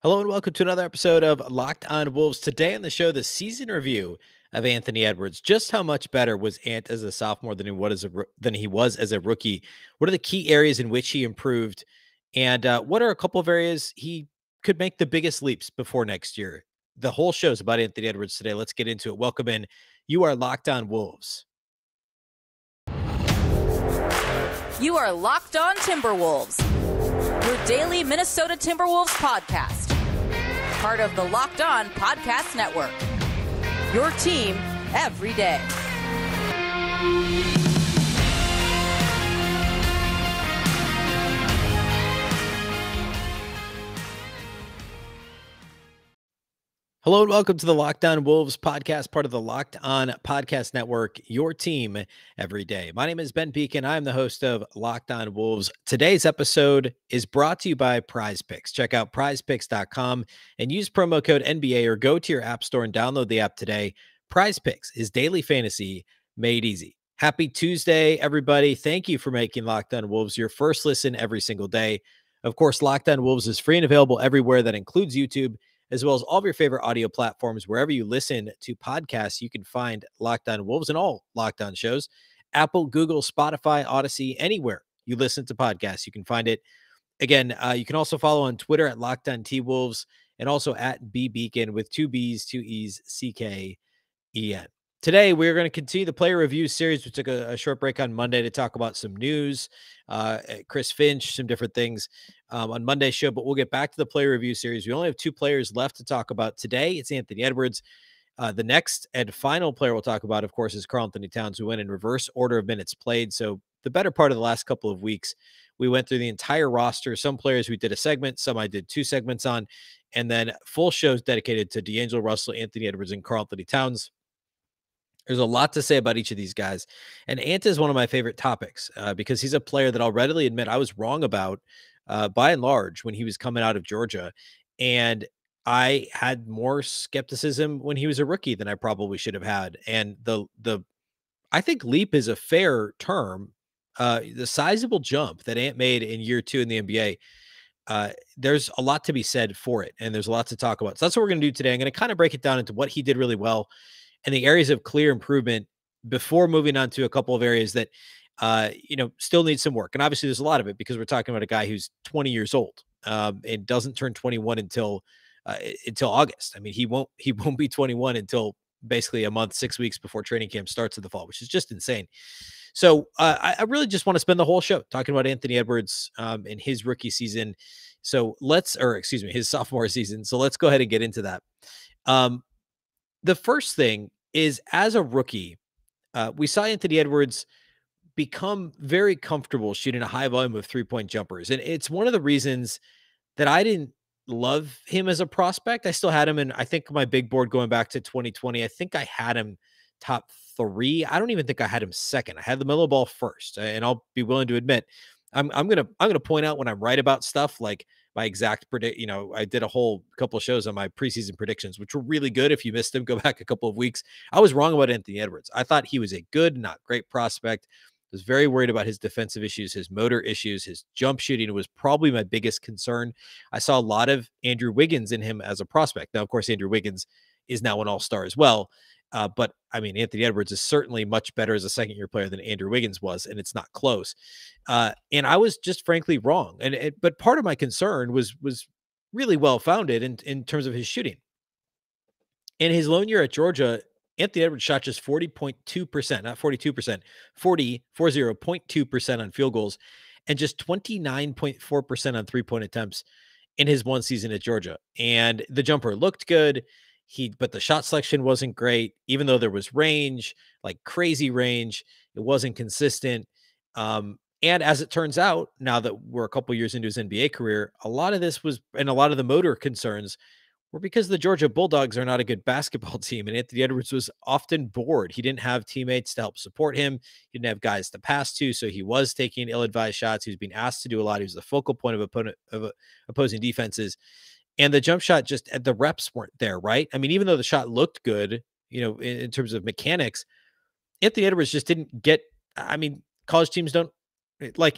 Hello and welcome to another episode of Locked On Wolves. Today on the show, the season review of Anthony Edwards. Just how much better was Ant as a sophomore than he was as a rookie? What are the key areas in which he improved? And what are a couple of areas he could make the biggest leaps before next year? The whole show is about Anthony Edwards today. Let's get into it. Welcome in. You are Locked On Wolves. You are Locked On Timberwolves, your daily Minnesota Timberwolves podcast. Part of the Locked On Podcast Network. Your team every day. Hello and welcome to the Locked On Wolves podcast, part of the Locked On Podcast Network, your team every day. My name is Ben Beecken. I am the host of Locked On Wolves. Today's episode is brought to you by Prize Picks. Check out prizepicks.com and use promo code NBA or go to your app store and download the app today. Prize Picks is daily fantasy made easy. Happy Tuesday, everybody. Thank you for making Locked On Wolves your first listen every single day. Of course, Locked On Wolves is free and available everywhere. That includes YouTube, as well as all of your favorite audio platforms. Wherever you listen to podcasts, you can find Locked On Wolves and all Locked On shows. Apple, Google, Spotify, Odyssey, anywhere you listen to podcasts, you can find it. Again, you can also follow on Twitter at Locked On T-Wolves and also at Beecken with two B's, two E's, C-K-E-N. Today, we're going to continue the player review series. We took a short break on Monday to talk about some news, Chris Finch, some different things on Monday's show, but we'll get back to the player review series. We only have two players left to talk about today. It's Anthony Edwards. The next and final player we'll talk about, of course, is Karl-Anthony Towns, who went in reverse order of minutes played. So the better part of the last couple of weeks, we went through the entire roster. Some players we did a segment, some I did two segments on, and then full shows dedicated to D'Angelo Russell, Anthony Edwards, and Karl-Anthony Towns. There's a lot to say about each of these guys. And Ant is one of my favorite topics because he's a player that I'll readily admit I was wrong about by and large when he was coming out of Georgia. And I had more skepticism when he was a rookie than I probably should have had. And I think leap is a fair term. The sizable jump that Ant made in year two in the NBA, there's a lot to be said for it. And there's a lot to talk about. So that's what we're going to do today. I'm going to kind of break it down into what he did really well and the areas of clear improvement before moving on to a couple of areas that, still need some work. And obviously there's a lot of it because we're talking about a guy who's 20 years old and doesn't turn 21 until August. I mean, he won't be 21 until basically a month, 6 weeks before training camp starts in the fall, which is just insane. So I really just want to spend the whole show talking about Anthony Edwards in his rookie season. So his sophomore season. So let's go ahead and get into that. The first thing is, as a rookie, we saw Anthony Edwards become very comfortable shooting a high volume of three-point jumpers. And it's one of the reasons that I didn't love him as a prospect. I still had him in, I think, my big board going back to 2020. I think I had him top 3. I don't even think I had him second. I had the Melo Ball first. And I'll be willing to admit, I'm gonna point out when I'm right about stuff, like my exact I did a whole couple of shows on my preseason predictions, which were really good. If you missed them, go back a couple of weeks. I was wrong about Anthony Edwards. I thought he was a good, not great prospect. I was very worried about his defensive issues, his motor issues, his jump shooting was probably my biggest concern. I saw a lot of Andrew Wiggins in him as a prospect. Now, of course, Andrew Wiggins is now an all-star as well. But I mean, Anthony Edwards is certainly much better as a second-year player than Andrew Wiggins was, and it's not close. And I was just frankly wrong. But part of my concern was really well-founded in terms of his shooting. In his lone year at Georgia, Anthony Edwards shot just 40.2%, not 42%, 40.2% on field goals, and just 29.4% on three-point attempts in his one season at Georgia. And the jumper looked good. But the shot selection wasn't great, even though there was range, like crazy range. It wasn't consistent. And as it turns out, now that we're a couple years into his NBA career, a lot of this was, and a lot of the motor concerns were because the Georgia Bulldogs are not a good basketball team. And Anthony Edwards was often bored. He didn't have teammates to help support him. He didn't have guys to pass to. So he was taking ill-advised shots. He was being asked to do a lot. He was the focal point of opposing defenses. And the jump shot, just the reps weren't there, right? I mean, even though the shot looked good, in terms of mechanics, Anthony Edwards just didn't get, I mean, college teams don't like,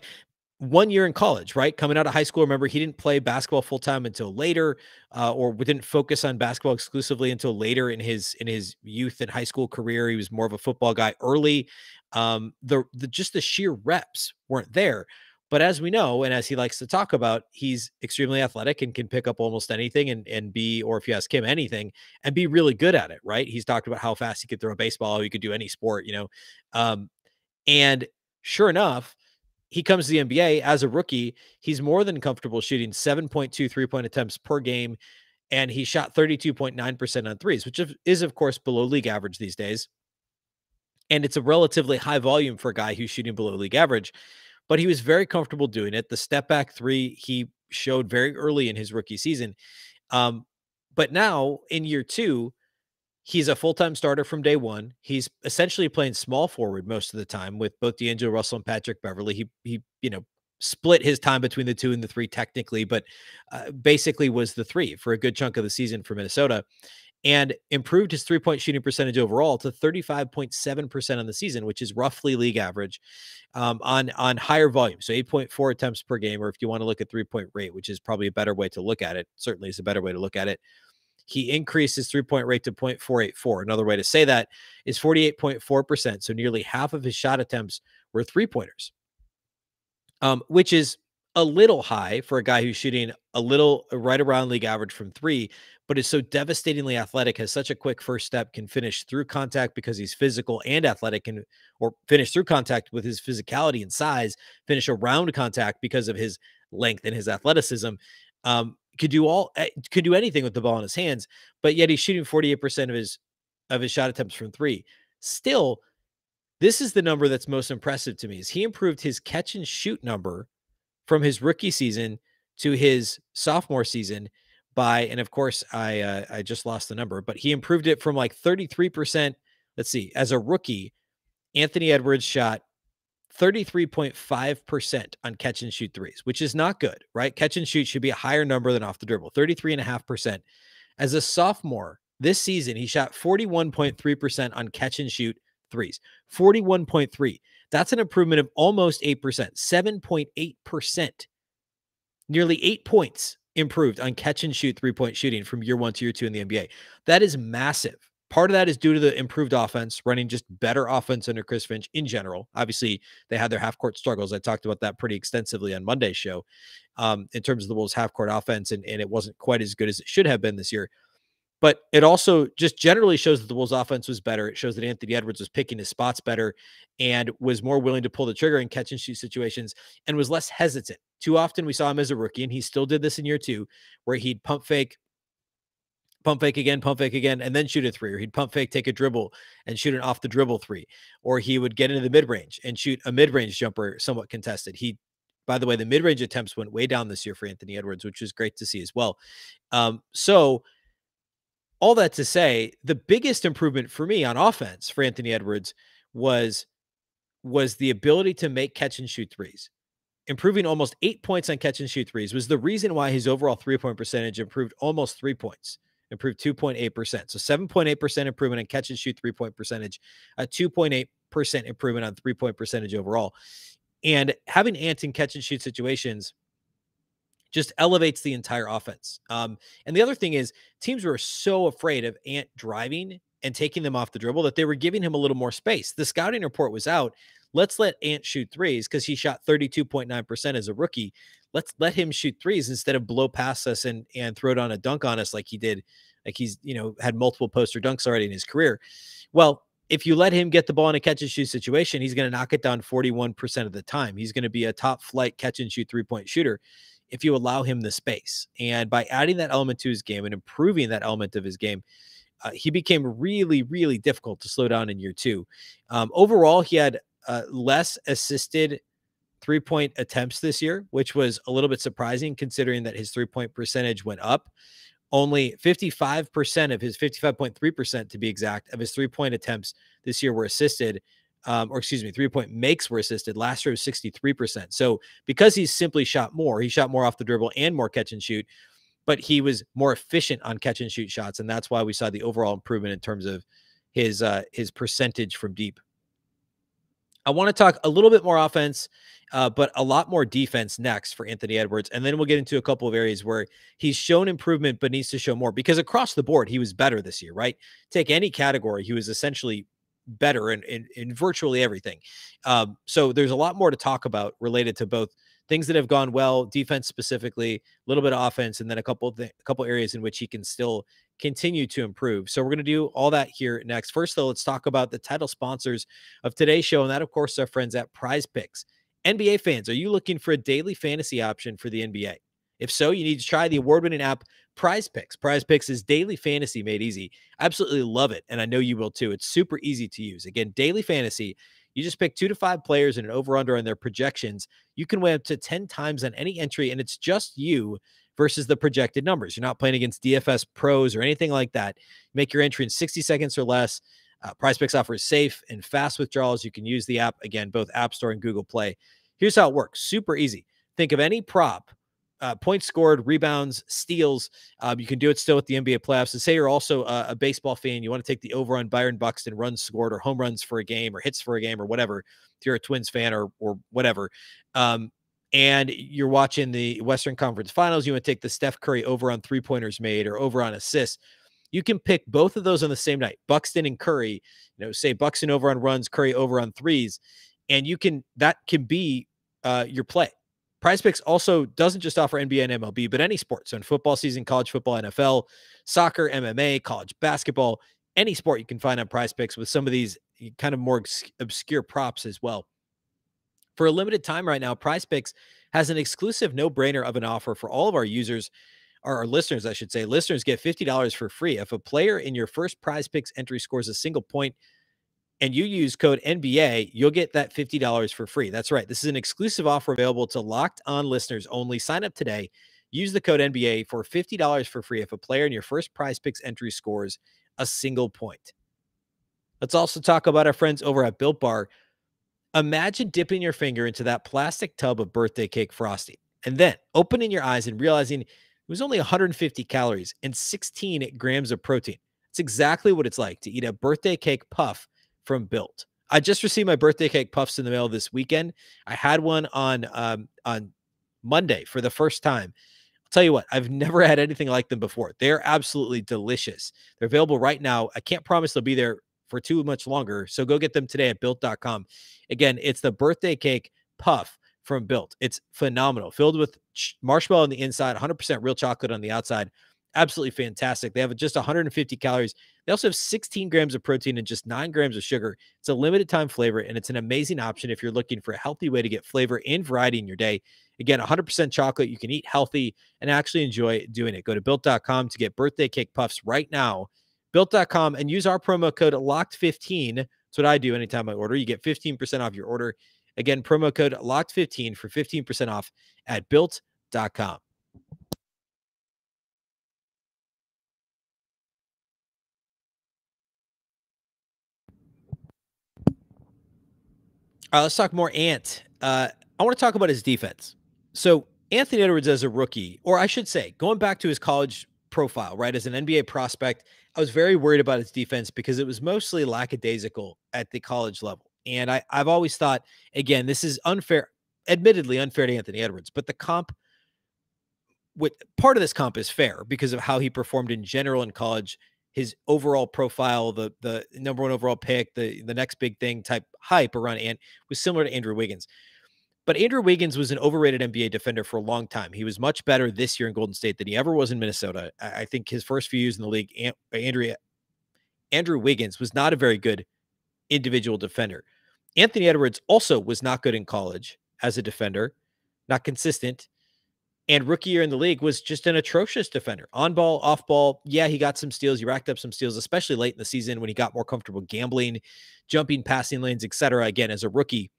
1 year in college, right? Coming out of high school, remember he didn't play basketball full time until later, or didn't focus on basketball exclusively until later in his youth and high school career. He was more of a football guy early. The just the sheer reps weren't there. But as we know, and as he likes to talk about, he's extremely athletic and can pick up almost anything and be, or if you ask him anything, and be really good at it, right? He's talked about how fast he could throw a baseball, he could do any sport, and sure enough, he comes to the NBA as a rookie. He's more than comfortable shooting 7.2 3-point attempts per game, and he shot 32.9% on threes, which is, of course, below league average these days. And it's a relatively high volume for a guy who's shooting below league average, but he was very comfortable doing it. The step back three he showed very early in his rookie season. But now in year two, he's a full-time starter from day one. He's essentially playing small forward most of the time with both D'Angelo Russell and Patrick Beverley. He split his time between the two and the three technically, but basically was the three for a good chunk of the season for Minnesota, and improved his three-point shooting percentage overall to 35.7% on the season, which is roughly league average, on higher volume. So 8.4 attempts per game, or if you want to look at three-point rate, which is probably a better way to look at it, certainly is a better way to look at it. He increased his three-point rate to 0.484. Another way to say that is 48.4%. So nearly half of his shot attempts were three-pointers, which is a little high for a guy who's shooting a little right around league average from three, but is so devastatingly athletic, has such a quick first step, can finish through contact because he's physical and athletic, or finish through contact with his physicality and size, finish around contact because of his length and his athleticism. Could do anything with the ball in his hands, but yet he's shooting 48% of his shot attempts from three. Still, this is the number that's most impressive to me, is he improved his catch and shoot number from his rookie season to his sophomore season by, and of course I just lost the number, but he improved it from like 33%. Let's see, as a rookie, Anthony Edwards shot 33.5% on catch and shoot threes, which is not good, right? Catch and shoot should be a higher number than off the dribble, 33.5%. As a sophomore this season, he shot 41.3% on catch and shoot threes, 41.3. That's an improvement of almost 8%, 7.8%, nearly 8 points improved on catch and shoot 3-point shooting from year one to year two in the NBA. That is massive. Part of that is due to the improved offense, running just better offense under Chris Finch in general. Obviously, they had their half-court struggles. I talked about that pretty extensively on Monday's show, in terms of the Wolves' half-court offense, and it wasn't quite as good as it should have been this year. But it also just generally shows that the Wolves' offense was better. It shows that Anthony Edwards was picking his spots better and was more willing to pull the trigger in catch-and-shoot situations and was less hesitant. Too often we saw him as a rookie, and he still did this in year two, where he'd pump fake again, and then shoot a three, or he'd pump fake, take a dribble, and shoot an off the dribble three, or he would get into the mid range and shoot a mid range jumper somewhat contested. By the way, the mid range attempts went way down this year for Anthony Edwards, which was great to see as well. So all that to say, the biggest improvement for me on offense for Anthony Edwards was the ability to make catch and shoot threes. Improving almost 8 points on catch and shoot threes was the reason why his overall 3-point percentage improved almost 3 points, improved 2.8%. So 7.8% improvement in catch and shoot 3-point percentage, a 2.8% improvement on 3-point percentage overall. And having Ant in catch and shoot situations just elevates the entire offense. And the other thing is, teams were so afraid of Ant driving and taking them off the dribble that they were giving him a little more space. The scouting report was out. Let's let Ant shoot threes, because he shot 32.9% as a rookie. Let's let him shoot threes instead of blow past us and throw it on a dunk on us like he did. Like he's, had multiple poster dunks already in his career. Well, if you let him get the ball in a catch and shoot situation, he's going to knock it down 41% of the time. He's going to be a top flight catch and shoot 3-point shooter if you allow him the space. And by adding that element to his game and improving that element of his game, he became really, really difficult to slow down in year two. Overall, he had less assisted 3-point attempts this year, which was a little bit surprising considering that his 3-point percentage went up. Only 55% of his 55.3% to be exact of his 3-point attempts this year were assisted. 3-point makes were assisted. Last year was 63%. So because he's simply shot more, he shot more off the dribble and more catch and shoot, but he was more efficient on catch and shoot shots. And that's why we saw the overall improvement in terms of his percentage from deep. I want to talk a little bit more offense, but a lot more defense next for Anthony Edwards. And then we'll get into a couple of areas where he's shown improvement, but needs to show more, because across the board, he was better this year, right? Take any category, he was essentially better in virtually everything. So there's a lot more to talk about related to both things that have gone well, defense specifically, a little bit of offense, and then a couple areas in which he can still continue to improve. So we're going to do all that here next. First, though, let's talk about the title sponsors of today's show, and that, of course, is our friends at Prize Picks. NBA fans, are you looking for a daily fantasy option for the NBA? If so, you need to try the award-winning app Prize Picks. Prize Picks is daily fantasy made easy. I absolutely love it, and I know you will too. It's super easy to use. Again, daily fantasy. You just pick 2 to 5 players and an over-under on their projections. You can win up to 10 times on any entry, and it's just you versus the projected numbers. You're not playing against DFS pros or anything like that. Make your entry in 60 seconds or less. Prize Picks offers safe and fast withdrawals. You can use the app, again, both App Store and Google Play. Here's how it works. Super easy. Think of any prop, points scored, rebounds, steals. You can do it still with the NBA playoffs. And say you're also a baseball fan. You want to take the over on Byron Buxton runs scored or home runs for a game or hits for a game or whatever. If you're a Twins fan or whatever. And you're watching the Western Conference Finals, you want to take the Steph Curry over on three-pointers made or over on assists. You can pick both of those on the same night, Buxton and Curry, say Buxton over on runs, Curry over on threes. And that can be your play. Prize Picks also doesn't just offer NBA and MLB, but any sport. So in football season, college football, NFL, soccer, MMA, college basketball, any sport you can find on Prize Picks with some of these kind of more obscure props as well. For a limited time right now, Prize Picks has an exclusive no-brainer of an offer for all of our users, or our listeners, I should say. Listeners get $50 for free. If a player in your first Prize Picks entry scores a single point and you use code NBA, you'll get that $50 for free. That's right. This is an exclusive offer available to Locked On listeners only. Sign up today. Use the code NBA for $50 for free if a player in your first Prize Picks entry scores a single point. Let's also talk about our friends over at Built Bar. Imagine dipping your finger into that plastic tub of birthday cake frosting and then opening your eyes and realizing it was only 150 calories and 16 grams of protein. It's exactly what it's like to eat a birthday cake puff from Built. I just received my birthday cake puffs in the mail this weekend. I had one on Monday for the first time. I'll tell you what, I've never had anything like them before. They're absolutely delicious. They're available right now. I can't promise they'll be there for too much longer, so go get them today at Built.com. Again, it's the birthday cake puff from Built. It's phenomenal, filled with marshmallow on the inside, 100% real chocolate on the outside. Absolutely fantastic. They have just 150 calories. They also have 16 grams of protein and just 9 grams of sugar. It's a limited time flavor, and it's an amazing option if you're looking for a healthy way to get flavor and variety in your day. Again, 100% chocolate. You can eat healthy and actually enjoy doing it. Go to Built.com to get birthday cake puffs right now. Built.com, and use our promo code LOCKED15. That's what I do anytime I order. You get 15% off your order. Again, promo code LOCKED15 for 15% off at Built.com. Let's talk more Ant. I want to talk about his defense. So Anthony Edwards as a rookie, or I should say, going back to his college profile, right, as an NBA prospect, I was very worried about his defense because it was mostly lackadaisical at the college level. And I've always thought, again, this is unfair, admittedly unfair to Anthony Edwards, but the comp, part of this comp is fair because of how he performed in general in college. His overall profile, the number one overall pick, the next big thing type hype around Ant was similar to Andrew Wiggins. But Andrew Wiggins was an overrated NBA defender for a long time. He was much better this year in Golden State than he ever was in Minnesota. I think his first few years in the league, Andrew Wiggins was not a very good individual defender. Anthony Edwards also was not good in college as a defender, not consistent. And rookie year in the league was just an atrocious defender. On ball, off ball. Yeah, he got some steals. He racked up some steals, especially late in the season when he got more comfortable gambling, jumping passing lanes, etc. Again, as a rookie.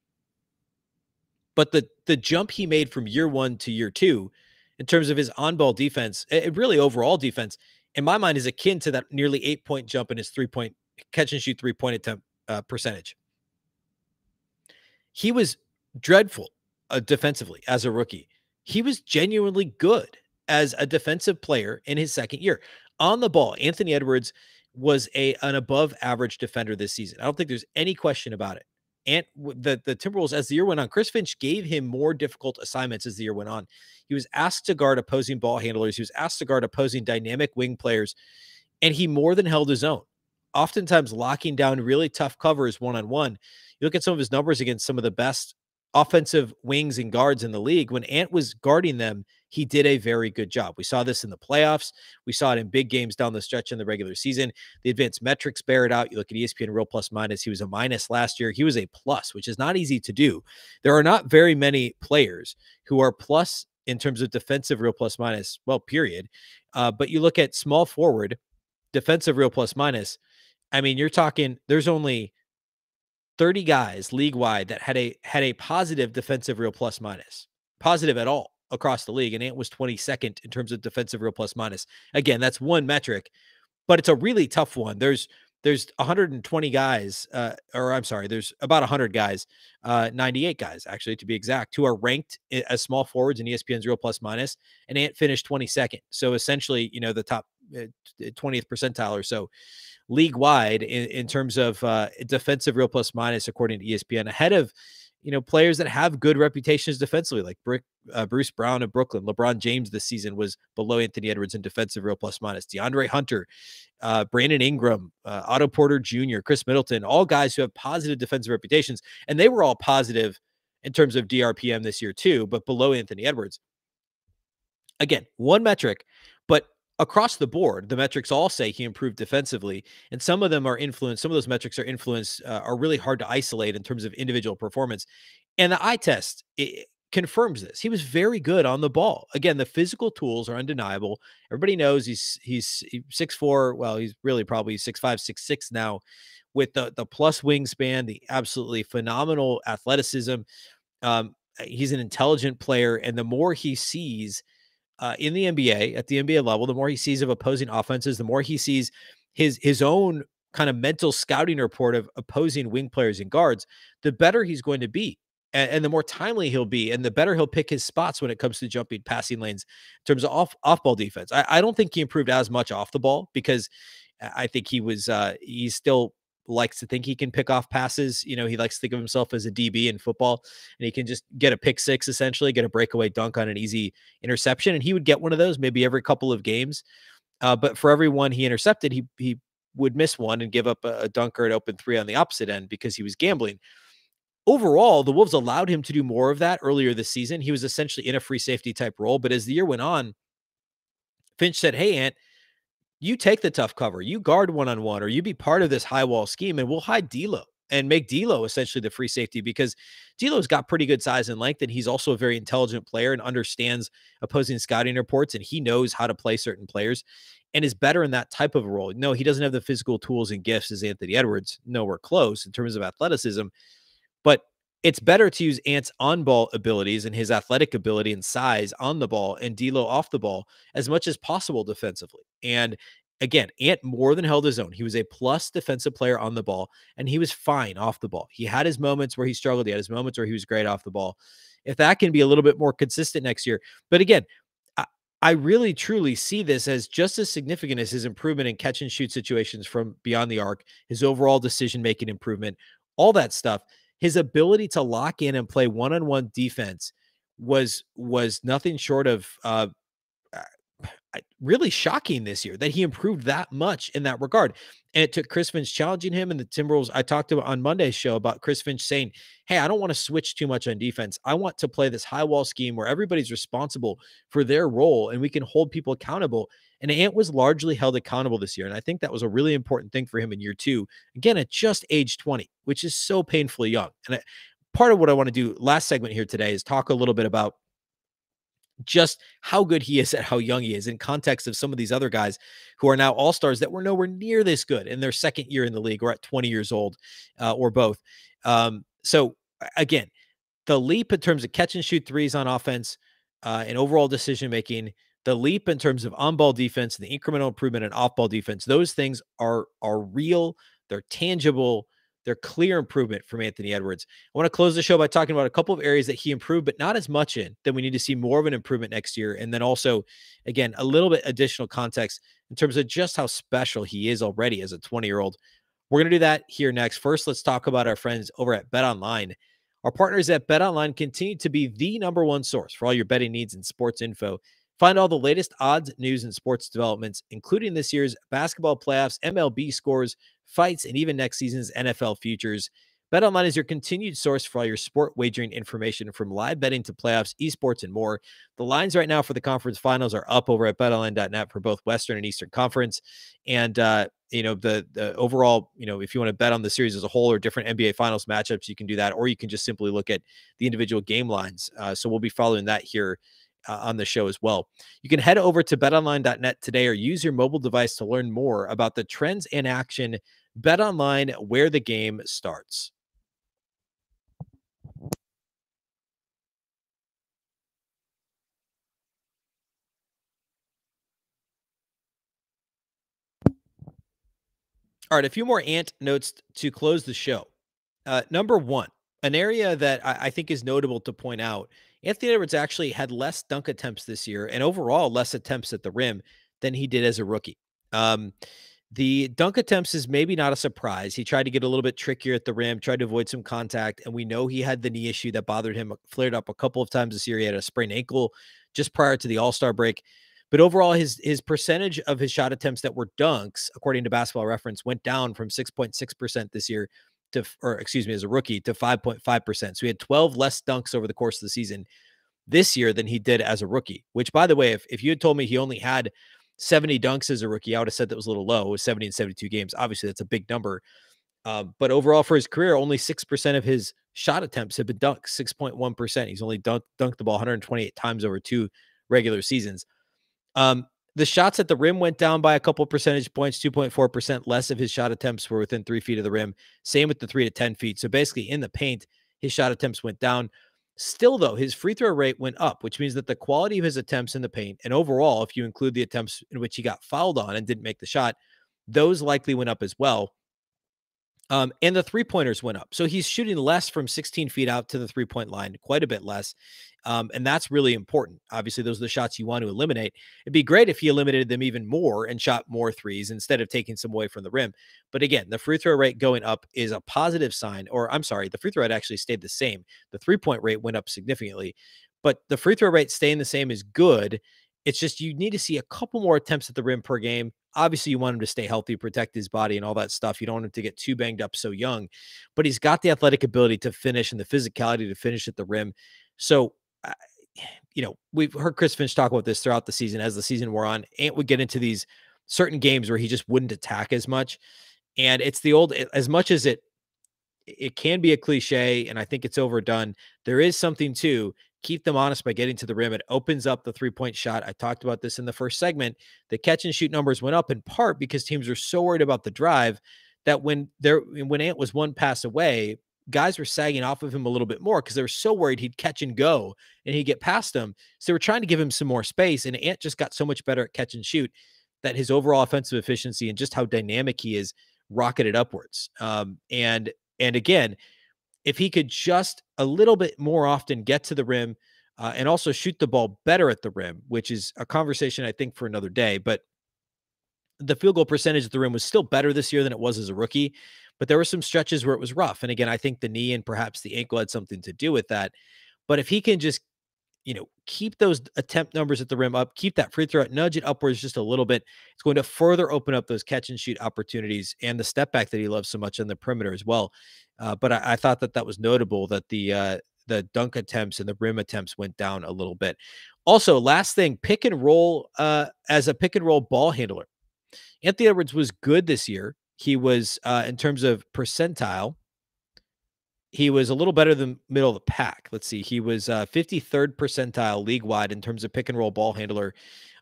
But the jump he made from year one to year two in terms of his on-ball defense, really overall defense, in my mind, is akin to that nearly 8-point jump in his three-point catch and shoot three-point attempt percentage. He was dreadful defensively as a rookie. He was genuinely good as a defensive player in his second year. On the ball, Anthony Edwards was an above-average defender this season. I don't think there's any question about it. the Timberwolves, as the year went on, Chris Finch gave him more difficult assignments as the year went on. He was asked to guard opposing ball handlers. He was asked to guard opposing dynamic wing players, and he more than held his own, oftentimes locking down really tough covers one-on-one. You look at some of his numbers against some of the best offensive wings and guards in the league. When Ant was guarding them, he did a very good job. We saw this in the playoffs. We saw it in big games down the stretch in the regular season. The advanced metrics bear it out. You look at ESPN Real Plus Minus. He was a minus last year. He was a plus, which is not easy to do. There are not very many players who are plus in terms of defensive Real Plus Minus, well, period. But you look at small forward, defensive Real Plus Minus. I mean, you're talking, there's only 30 guys league wide that had a positive defensive Real Plus Minus, positive at all across the league. And Ant was 22nd in terms of defensive Real Plus Minus. Again, that's one metric, but it's a really tough one. There's 120 guys, or I'm sorry, there's about 100 guys, 98 guys actually to be exact, who are ranked as small forwards in ESPN's Real Plus Minus, and Ant finished 22nd. So essentially, the top 20th percentile or so league wide in terms of defensive Real Plus Minus, according to ESPN, ahead of players that have good reputations defensively, like Bruce Brown of Brooklyn. LeBron James this season was below Anthony Edwards in defensive Real Plus Minus. DeAndre Hunter, Brandon Ingram, Otto Porter Jr., Chris Middleton, all guys who have positive defensive reputations, and they were all positive in terms of DRPM this year too, but below Anthony Edwards. Again, one metric, but across the board, the metrics all say he improved defensively, and some of them are influenced. Some of those metrics are influenced, are really hard to isolate in terms of individual performance. And the eye test, it confirms this. He was very good on the ball. Again, the physical tools are undeniable. Everybody knows he's 6'4". Well, he's really probably 6'5", 6'6" now, with the plus wingspan, the absolutely phenomenal athleticism. He's an intelligent player, and the more he sees in the NBA, at the NBA level, the more he sees of opposing offenses, the more he sees his own kind of mental scouting report of opposing wing players and guards, the better he's going to be. And the more timely he'll be, and the better he'll pick his spots when it comes to jumping passing lanes in terms of off-ball defense. I don't think he improved as much off the ball, because I think he still likes to think he can pick off passes. He likes to think of himself as a DB in football, and he can just get a pick six, essentially get a breakaway dunk on an easy interception. And he would get one of those maybe every couple of games. But for every one he intercepted, he would miss one and give up a dunk or an open three on the opposite end because he was gambling. Overall, the Wolves allowed him to do more of that earlier this season. He was essentially in a free safety type role. But as the year went on, Finch said, "Hey, Ant, you take the tough cover, you guard one-on-one, or you be part of this high wall scheme, and we'll hide D'Lo and make D'Lo essentially the free safety, because D'Lo's got pretty good size and length, and he's also a very intelligent player and understands opposing scouting reports, and he knows how to play certain players and is better in that type of a role. No, he doesn't have the physical tools and gifts as Anthony Edwards, nowhere close in terms of athleticism, but it's better to use Ant's on-ball abilities and his athletic ability and size on the ball and D'Lo off the ball as much as possible defensively." And again, Ant more than held his own. He was a plus defensive player on the ball, and he was fine off the ball. He had his moments where he struggled. He had his moments where he was great off the ball. If that can be a little bit more consistent next year. But again, I really, truly see this as just as significant as his improvement in catch and shoot situations from beyond the arc, his overall decision-making improvement, all that stuff. His ability to lock in and play one-on-one defense was nothing short of really shocking this year, that he improved that much in that regard. And it took Chris Finch challenging him, and the Timberwolves. I talked about on Monday's show about Chris Finch saying, "Hey, I don't want to switch too much on defense. I want to play this high wall scheme where everybody's responsible for their role and we can hold people accountable." And Ant was largely held accountable this year. And I think that was a really important thing for him in year two, again, at just age 20, which is so painfully young. And part of what I want to do last segment here today is talk a little bit about just how good he is at how young he is in context of some of these other guys who are now all-stars that were nowhere near this good in their second year in the league, or at 20 years old, or both. So again, the leap in terms of catch and shoot threes on offense, and overall decision-making, the leap in terms of on-ball defense and the incremental improvement in off-ball defense, those things are real. They're tangible. They're clear improvement from Anthony Edwards. I want to close the show by talking about a couple of areas that he improved, but not as much in, that we need to see more of an improvement next year. And then also, again, a little bit additional context in terms of just how special he is already as a 20-year-old. We're going to do that here next. First, let's talk about our friends over at BetOnline. Our partners at BetOnline continue to be the number one source for all your betting needs and sports info. Find all the latest odds, news, and sports developments, including this year's basketball playoffs, MLB scores, fights, and even next season's NFL futures. BetOnline is your continued source for all your sport wagering information, from live betting to playoffs, esports, and more. The lines right now for the conference finals are up over at betonline.net for both Western and Eastern Conference. And the overall, if you want to bet on the series as a whole or different NBA Finals matchups, you can do that, or you can just simply look at the individual game lines. So we'll be following that here on the show as well. You can head over to betonline.net today or use your mobile device to learn more about the trends in action. BetOnline, where the game starts. All right, a few more Ant notes to close the show. Number one, an area that I think is notable to point out, Anthony Edwards actually had less dunk attempts this year and overall less attempts at the rim than he did as a rookie. The dunk attempts is maybe not a surprise. He tried to get a little bit trickier at the rim, tried to avoid some contact, and we know he had the knee issue that bothered him, flared up a couple of times this year. He had a sprained ankle just prior to the All-Star break. But overall, his percentage of his shot attempts that were dunks, according to Basketball Reference, went down from 6.6% this year as a rookie to 5.5%. So he had 12 less dunks over the course of the season this year than he did as a rookie, which, by the way, if you had told me he only had 70 dunks as a rookie, I would have said that was a little low. It was 70 in 72 games. Obviously, that's a big number. But overall for his career, only 6% of his shot attempts have been dunked, 6.1%. He's only dunked the ball 128 times over 2 regular seasons. The shots at the rim went down by a couple percentage points, 2.4% less of his shot attempts were within 3 feet of the rim. Same with the 3 to 10 feet. So basically in the paint, his shot attempts went down. Still, though, his free throw rate went up, which means that the quality of his attempts in the paint, and overall, if you include the attempts in which he got fouled on and didn't make the shot, those likely went up as well. And the three-pointers went up. So he's shooting less from 16 feet out to the three-point line, quite a bit less. And that's really important. Obviously, those are the shots you want to eliminate. It'd be great if he eliminated them even more and shot more threes instead of taking some away from the rim. But again, the free throw rate going up is a positive sign. Or I'm sorry, the free throw rate actually stayed the same. The three-point rate went up significantly. But the free throw rate staying the same is good. It's just you need to see a couple more attempts at the rim per game. Obviously, you want him to stay healthy, protect his body and all that stuff. You don't want him to get too banged up so young. But he's got the athletic ability to finish and the physicality to finish at the rim. So, we've heard Chris Finch talk about this throughout the season. As the season wore on, Ant would get into these certain games where he just wouldn't attack as much. And it's the old, as much as it can be a cliche, and I think it's overdone, there is something to keep them honest by getting to the rim. It opens up the three-point shot. I talked about this in the first segment. The catch and shoot numbers went up in part because teams were so worried about the drive that when Ant was one pass away, guys were sagging off of him a little bit more because they were so worried he'd catch and go and he'd get past them. So they were trying to give him some more space, and Ant just got so much better at catch and shoot that his overall offensive efficiency and just how dynamic he is rocketed upwards. And again, if he could just a little bit more often get to the rim and also shoot the ball better at the rim, which is a conversation I think for another day, but the field goal percentage at the rim was still better this year than it was as a rookie, but there were some stretches where it was rough. And again, I think the knee and perhaps the ankle had something to do with that. But if he can just, keep those attempt numbers at the rim up, keep that free throw, nudge it upwards just a little bit, it's going to further open up those catch and shoot opportunities and the step back that he loves so much on the perimeter as well. But I thought that was notable that the dunk attempts and the rim attempts went down a little bit. Also, last thing, pick and roll as a pick and roll ball handler. Anthony Edwards was good this year. He was, in terms of percentile, he was a little better than middle of the pack. Let's see. He was 53rd percentile league-wide in terms of pick and roll ball handler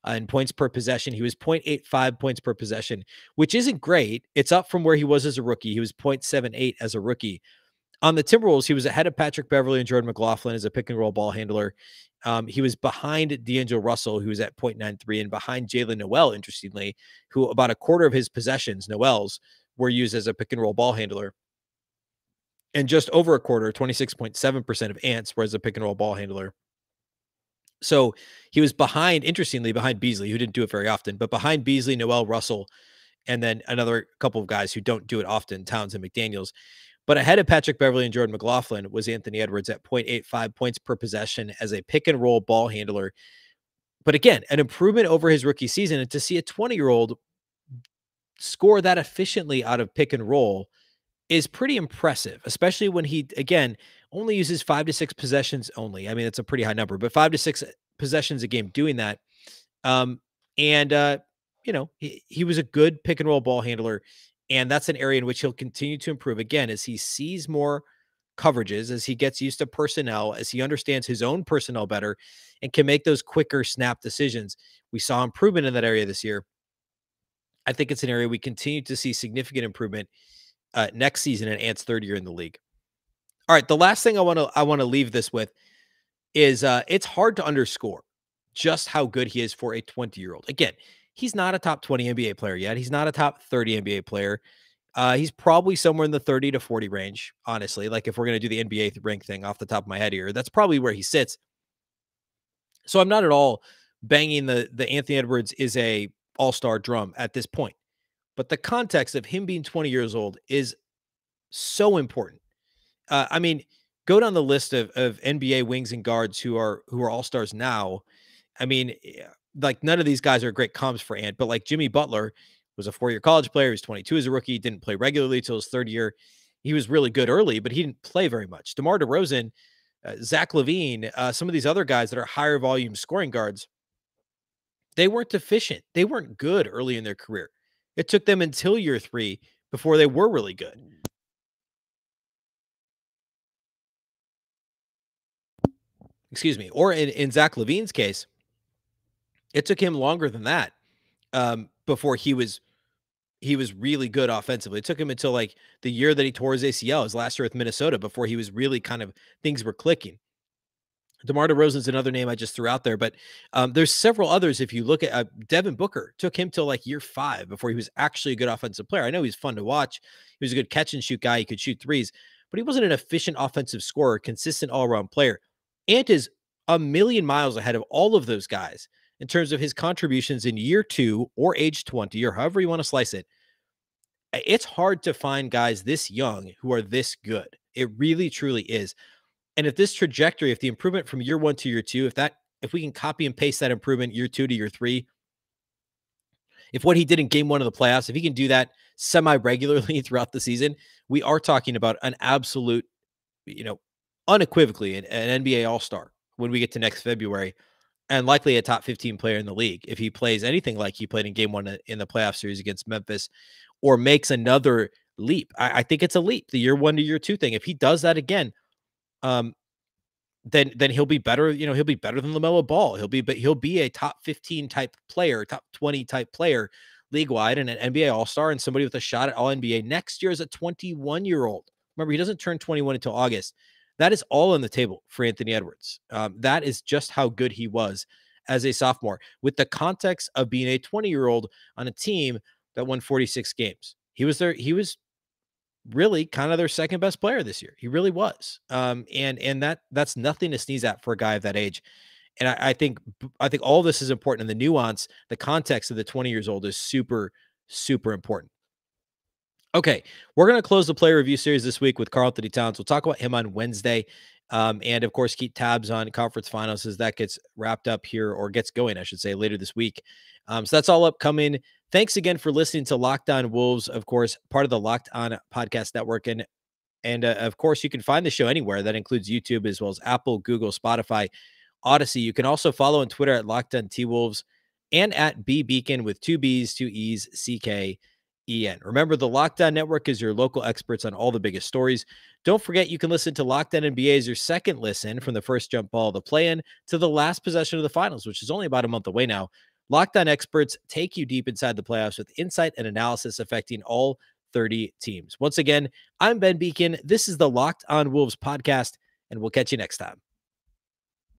in points per possession. He was 0.85 points per possession, which isn't great. It's up from where he was as a rookie. He was 0.78 as a rookie. On the Timberwolves, he was ahead of Patrick Beverley and Jordan McLaughlin as a pick and roll ball handler. He was behind D'Angelo Russell, who was at 0.93, and behind Jalen Noel, interestingly, who about a quarter of his possessions, Noel's, were used as a pick and roll ball handler. And just over a quarter, 26.7% of Ants were as a pick and roll ball handler. So he was behind, interestingly, behind Beasley, who didn't do it very often, but behind Beasley, Noel, Russell, And then another couple of guys who don't do it often, Towns and McDaniels. But ahead of Patrick Beverley and Jordan McLaughlin was Anthony Edwards at 0.85 points per possession as a pick and roll ball handler. But again, an improvement over his rookie season. And to see a 20-year-old score that efficiently out of pick and roll is pretty impressive, especially when he, again, only uses 5 to 6 possessions only. I mean, it's a pretty high number, but 5 to 6 possessions a game doing that. He was a good pick and roll ball handler. And that's an area in which he'll continue to improve again as he sees more coverages, as he gets used to personnel, as he understands his own personnel better and can make those quicker snap decisions. We saw improvement in that area this year. I think it's an area we continue to see significant improvement next season in Ant's third year in the league. All right, the last thing I want to leave this with is it's hard to underscore just how good he is for a 20-year-old. Again, he's not a top 20 NBA player yet. He's not a top 30 NBA player. He's probably somewhere in the 30 to 40 range, honestly. Like if we're going to do the NBA rank thing off the top of my head here, that's probably where he sits. So I'm not at all banging the Anthony Edwards is a all-star drum at this point. But the context of him being 20 years old is so important. I mean, go down the list of NBA wings and guards who are all-stars now. I mean, like none of these guys are great comps for Ant, but like Jimmy Butler was a 4-year college player. He was 22 as a rookie, didn't play regularly till his third year. He was really good early, but he didn't play very much. DeMar DeRozan, Zach LaVine, some of these other guys that are higher volume scoring guards, they weren't efficient. They weren't good early in their career. It took them until year 3 before they were really good. Excuse me. Or in Zach LaVine's case, it took him longer than that before he was really good offensively. It took him until like the year that he tore his ACL, his last year with Minnesota, before he was really kind of things were clicking. DeMar DeRozan's another name I just threw out there, but there's several others. If you look at Devin Booker, took him till like year 5 before he was actually a good offensive player. I know he's fun to watch. He was a good catch and shoot guy. He could shoot threes, but he wasn't an efficient offensive scorer, consistent all-around player. Ant is a million miles ahead of all of those guys in terms of his contributions in year 2 or age 20 or however you want to slice it. It's hard to find guys this young who are this good. It really, truly is. And if this trajectory, if the improvement from year 1 to year 2, if we can copy and paste that improvement year 2 to year 3, if what he did in game 1 of the playoffs, if he can do that semi-regularly throughout the season, we are talking about an absolute, unequivocally an NBA All-Star when we get to next February, and likely a top 15 player in the league if he plays anything like he played in game 1 in the playoff series against Memphis, or makes another leap. I think it's a leap, the year 1 to year 2 thing. If he does that again, then he'll be better. He'll be better than LaMelo Ball. He'll be a top 15 type player, top 20 type player league wide, and an NBA All-Star, and somebody with a shot at All NBA next year as a 21-year-old. Remember, he doesn't turn 21 until August. That is all on the table for Anthony Edwards. That is just how good he was as a sophomore, with the context of being a 20-year-old on a team that won 46 games. He was really kind of their second best player this year. He really was. And that's nothing to sneeze at for a guy of that age. And I think all this is important, and the nuance, the context of the 20 years old is super, super important. Okay, we're going to close the player review series this week with Karl-Anthony Towns. We'll talk about him on Wednesday. And of course, keep tabs on conference finals as that gets wrapped up here, or gets going, I should say, later this week. So that's all upcoming. Thanks again for listening to Locked On Wolves, of course, part of the Locked On Podcast Network. And of course, you can find the show anywhere. That includes YouTube, as well as Apple, Google, Spotify, Odyssey. You can also follow on Twitter at Locked On T-Wolves and at Beecken with 2 B's, 2 E's, CKEN. Remember, the Locked On Network is your local experts on all the biggest stories. Don't forget, you can listen to Locked On NBA as your second listen, from the first jump ball of the play-in to the last possession of the finals, which is only about a month away now. Locked On experts take you deep inside the playoffs with insight and analysis affecting all 30 teams. Once again, I'm Ben Beecken. This is the Locked On Wolves podcast, and we'll catch you next time.